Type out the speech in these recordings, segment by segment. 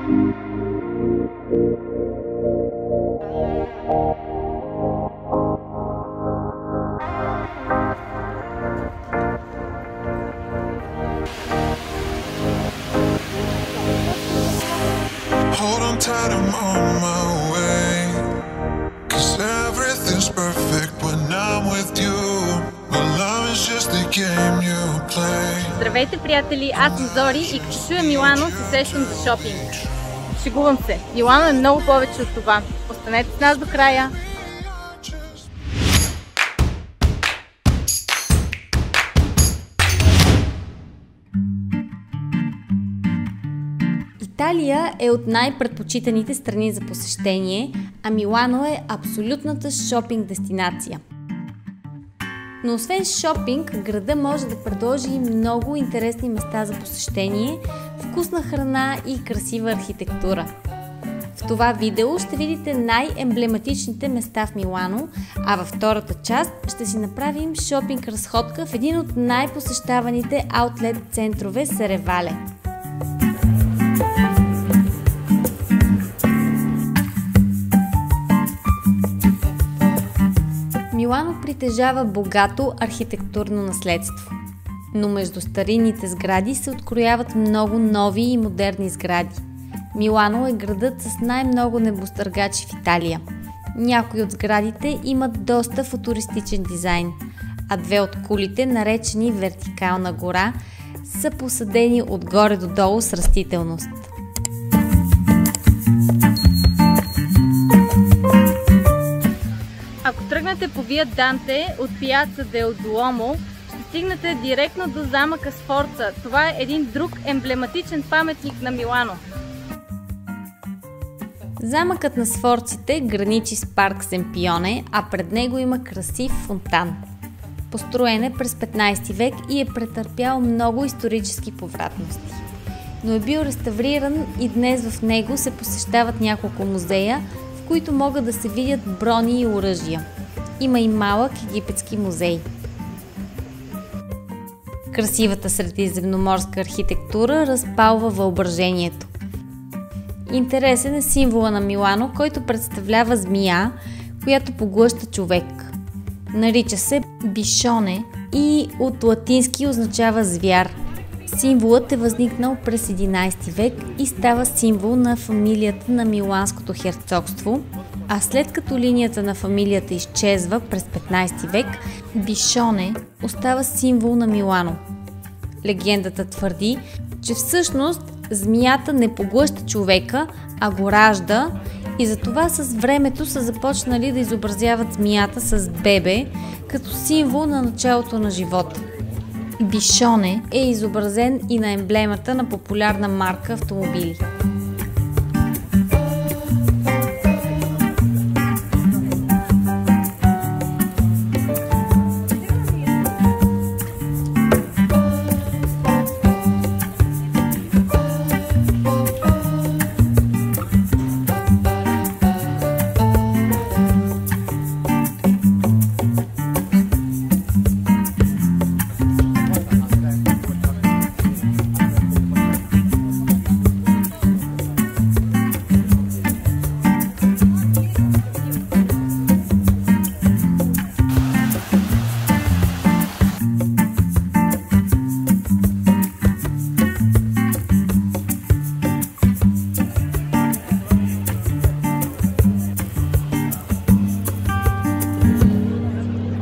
Hold on tight, I'm on my way. 'Cause everything's perfect when I'm with you. But love is just a game you play. Здравейте, приятели! Аз съм Зори и като чуя Милано се сещам за шопинг. Шегувам се. Милано е много повече от това. Останете с нас до края. Италия е от най-предпочитаните страни за посещение, а Милано е абсолютната шопинг дестинация. Но освен шопинг, града може да предложи и много интересни места за посещение, вкусна храна и красива архитектура. В това видео ще видите най-емблематичните места в Милано, а във втората част ще си направим шопинг разходка в един от най-посещаваните аутлет центрове Серевале. Милано притежава богато архитектурно наследство, но между старинните сгради се открояват много нови и модерни сгради. Милано е градът с най-много небостъргачи в Италия. Някои от сградите имат доста футуристичен дизайн, а две от кулите, наречени Вертикална гора, са посадени отгоре до долу с растителност. Ако тръгнете по Вия Данте от Пиаца дел Дуомо, ще стигнете директно до замъка Сфорца. Това е един друг емблематичен паметник на Милано. Замъкът на Сфорците граничи с парк Семпионе, а пред него има красив фонтан. Построен е през 15 век и е претърпял много исторически повратности. Но е бил реставриран и днес в него се посещават няколко музея, в които могат да се видят брони и оръжия. Има и малък египетски музей. Красивата средиземноморска архитектура разпалва въображението. Интересен е символа на Милано, който представлява змия, която поглъща човек. Нарича се бишоне и от латински означава звяр. Символът е възникнал през 11 век и става символ на фамилията на Миланското херцогство, а след като линията на фамилията изчезва през 15 век, бишоне остава символ на Милано. Легендата твърди, че всъщност змията не поглъща човека, а го ражда и затова с времето са започнали да изобразяват змията с бебе като символ на началото на живота. Бишоне е изобразен и на емблемата на популярна марка автомобили.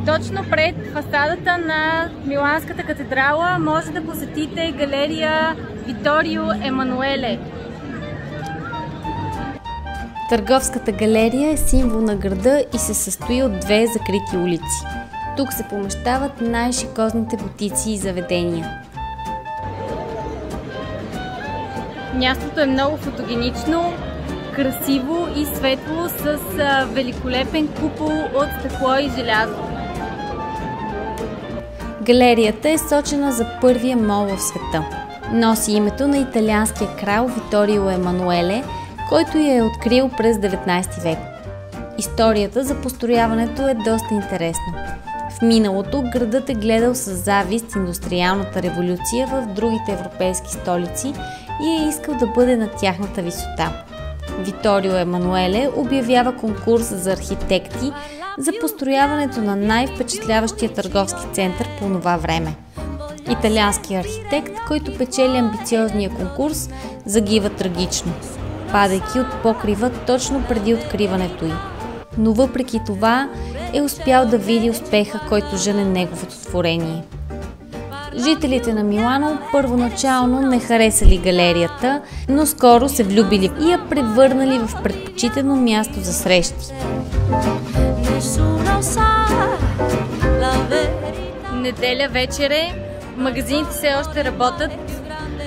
Точно пред фасадата на Миланската катедрала може да посетите галерия Виторио Емануеле. Търговската галерия е символ на града и се състои от две закрити улици. Тук се помещават най-шикозните бутици и заведения. Мястото е много фотогенично, красиво и светло с великолепен купол от стъкло и желязо. Галерията е сочена за първия мол в света. Носи името на италианския крал Виторио Емануеле, който я е открил през 19 век. Историята за построяването е доста интересна. В миналото градът е гледал с завист индустриалната революция в другите европейски столици и е искал да бъде на тяхната висота. Виторио Емануеле обявява конкурс за архитекти за построяването на най-впечатляващия търговски център по това време. Италианският архитект, който печели амбициозния конкурс, загива трагично, падайки от покрива точно преди откриването й. Но въпреки това е успял да види успеха, който жъне неговото творение. Жителите на Милано първоначално не харесали галерията, но скоро се влюбили и я превърнали в предпочитано място за срещи. Неделя вечер е, магазините все още работят,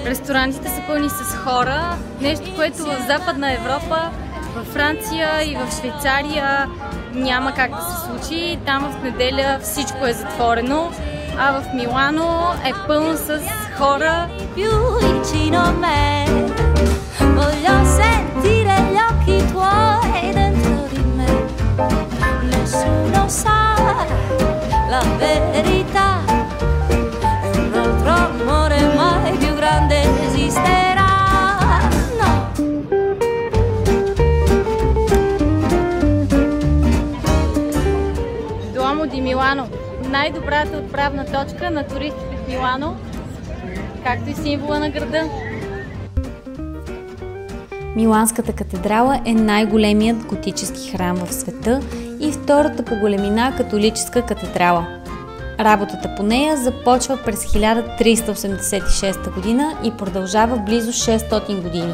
ресторантите са пълни с хора, нещо, което в Западна Европа, във Франция и в Швейцария няма как да се случи. Там в неделя всичко е затворено, а в Милано е пълно с хора. Дуомо ди Милано. Най-добрата отправна точка на туристите в Милано, както и символа на града. Миланската катедрала е най-големият готически храм в света и втората по големина католическа катедрала. Работата по нея започва през 1386 година и продължава близо 600 години.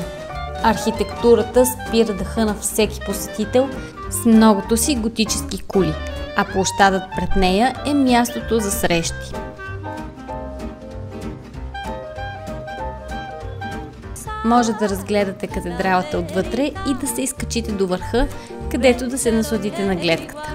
Архитектурата спира дъха на всеки посетител с многото си готически кули, а площадът пред нея е мястото за срещи. Може да разгледате катедралата отвътре и да се изкачите до върха, където да се насладите на гледката.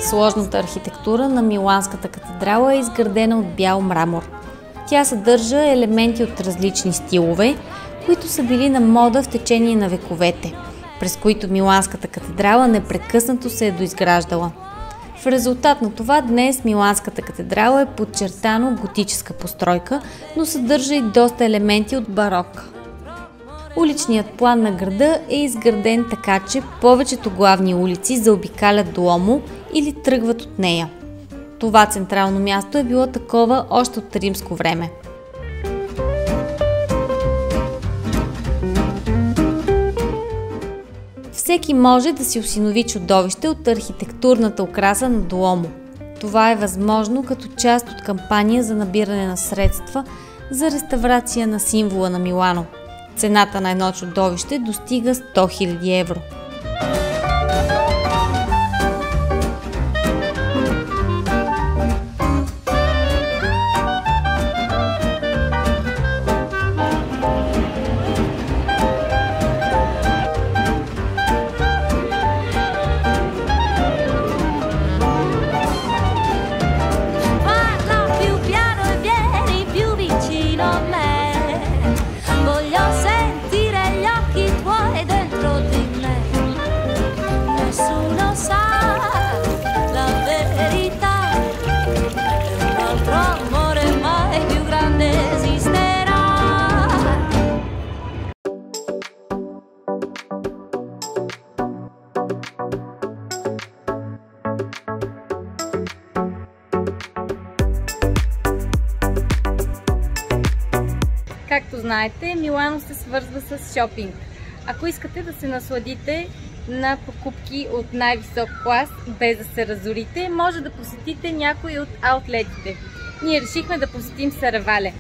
Сложната архитектура на Миланската катедрала е изградена от бял мрамор. Тя съдържа елементи от различни стилове, които са били на мода в течение на вековете, през които Миланската катедрала непрекъснато се е доизграждала. В резултат на това днес Миланската катедрала е подчертано готическа постройка, но съдържа и доста елементи от барок. Уличният план на града е изграден така, че повечето главни улици заобикалят Дуомо или тръгват от нея. Това централно място е било такова още от римско време. Всеки може да си осинови чудовище от архитектурната украса на Дуомо. Това е възможно като част от кампания за набиране на средства за реставрация на символа на Милано. Цената на едно чудовище достига 100 000 евро. Както знаете, Милано се свързва с шопинг. Ако искате да се насладите на покупки от най-висок клас, без да се разорите, може да посетите някои от аутлетите. Ние решихме да посетим Саравале.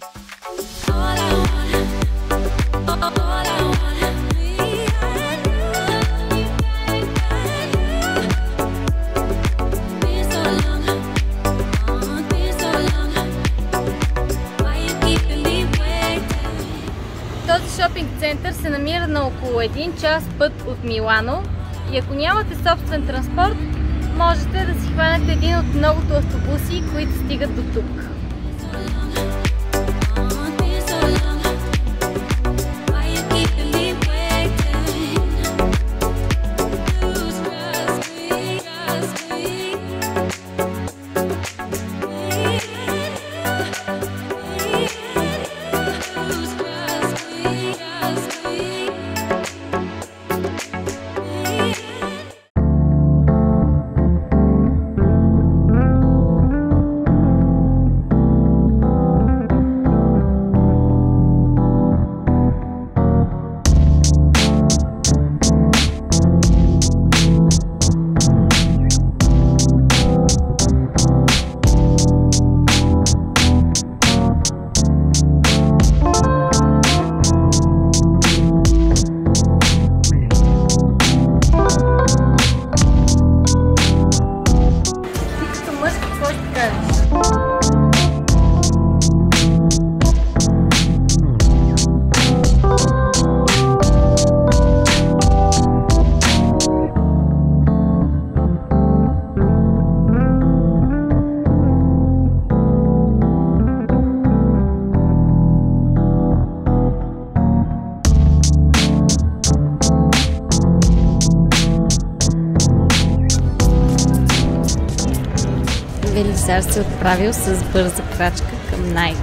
Този шопинг център се намира на около 1 час път от Милано И ако нямате собствен транспорт, можете да си хванете един от многото автобуси, които стигат до тук. Велизар се отправил с бърза крачка към Найк.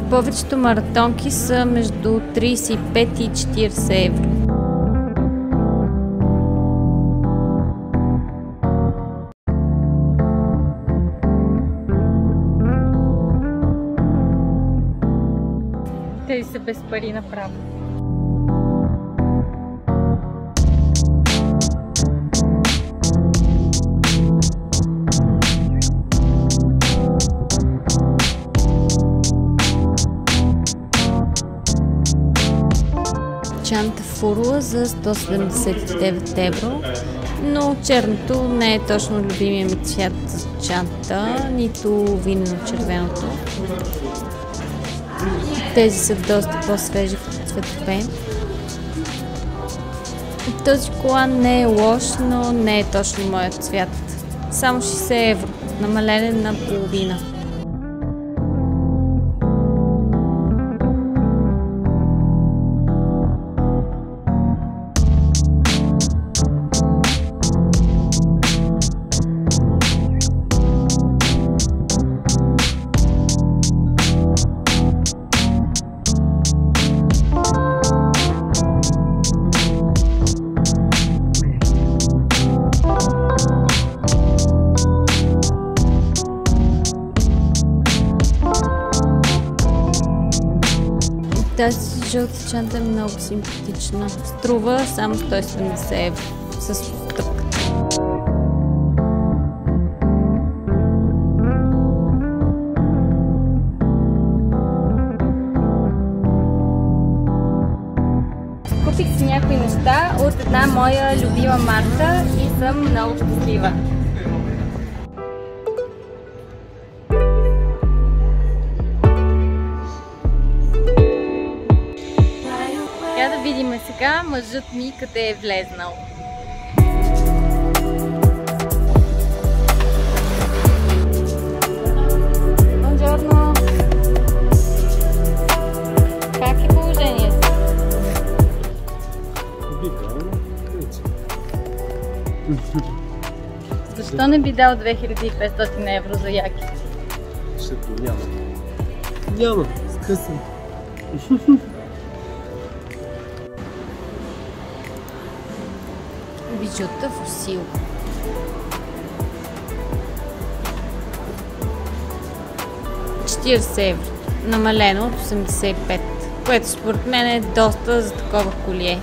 Повечето маратонки са между 35 и 40 евро. Тези са без пари направо. Чанта фурла за 179 евро, но черното не е точно любимия ми цвят за чанта, нито винено-червеното. Тези са доста по-свежи в цветове. Този колан не е лош, но не е точно моят цвят. Само 60 евро, намаление на половина. Тази жълта чанта е много симпатична. Струва само 170 евро с стъпка. Купих си някои неща от една моя любима марка и съм много щастлива. Да видим сега мъжът ми къде е влезнал. Бонжорно! Как е положението? Защо не би дал 2500 евро за яки? Защото няма. Няма, скъсам. Бижута фосил. €40, намалено от 85, което според мен е доста за такова колие.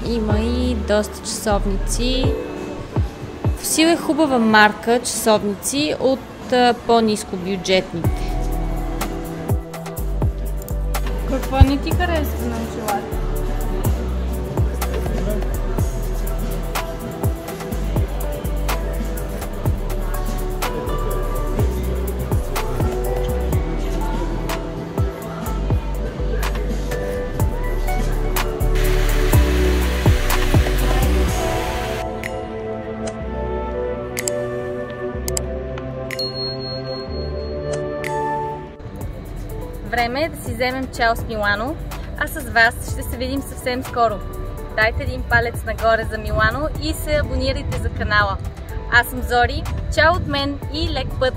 Има и доста часовници в Фосил е хубава марка часовници от по-ниско бюджетните. Какво не ти харесва на очилата? Време е да си вземем чао с Милано, а с вас ще се видим съвсем скоро. Дайте един палец нагоре за Милано и се абонирайте за канала. Аз съм Зори, чао от мен и лек път!